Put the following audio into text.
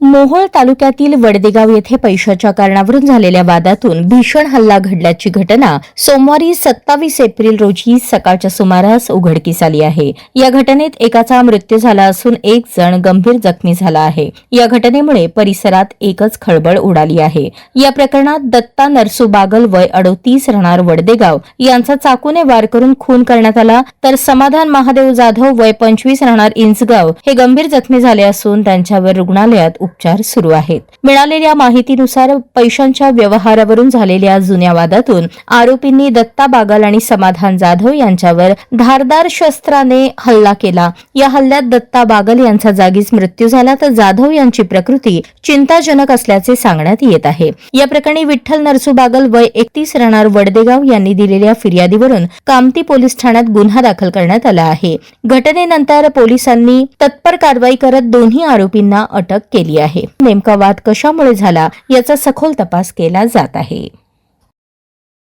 मोहोळ तालुक्यातील वडदेगाव येथे पैशाच्या कारणावरून झालेल्या वादातून भीषण हल्ला घडल्याची घटना सोमवारी 27 एप्रिल रोजी सकाळच्या सुमारास उघडकीस आली आहे। या घटनेत एकाचा मृत्यू झाला असून एक जण गंभीर जखमी झाला आहे। या घटनेमुळे परिसरात एकच खळबळ उडाली आहे। या प्रकरणात दत्ता नरसू बागल वय 38 राहणार वडदेगाव यांचा चाकूने वार करून खून करण्यात आला, तर समाधान महादेव जाधव वय 25 राहणार इंचगाव हे गंभीर जखमी झाले असून त्यांच्यावर रुग्णालयात उपचार सुरू आहेत। मिळालेल्या माहितीनुसार पैशांच्या व्यवहारावरून झालेल्या जुन्या वादातून आरोपींनी दत्ता बागल आणि समाधान जाधव यांच्यावर धारदार शस्त्राने हल्ला केला। या हल्ल्यात दत्ता बागल यांचा जागीच मृत्यू झाला, तर जाधव यांची प्रकृती चिंताजनक असल्याचे सांगण्यात येत आहे। या प्रकरणी विठ्ठल नरसू बागल वय 31 राहणार वडदेगाव यांनी दिलेल्या फिर्यादीवरून कामती पोलीस ठाण्यात गुन्हा दाखल करण्यात आला आहे। घटनेनंतर पोलिसांनी तत्पर कारवाई करत दोन्ही आरोपींना अटक केली आहे। नेमका वाद कशामुळे झाला याचा सखोल तपास केला जात आहे।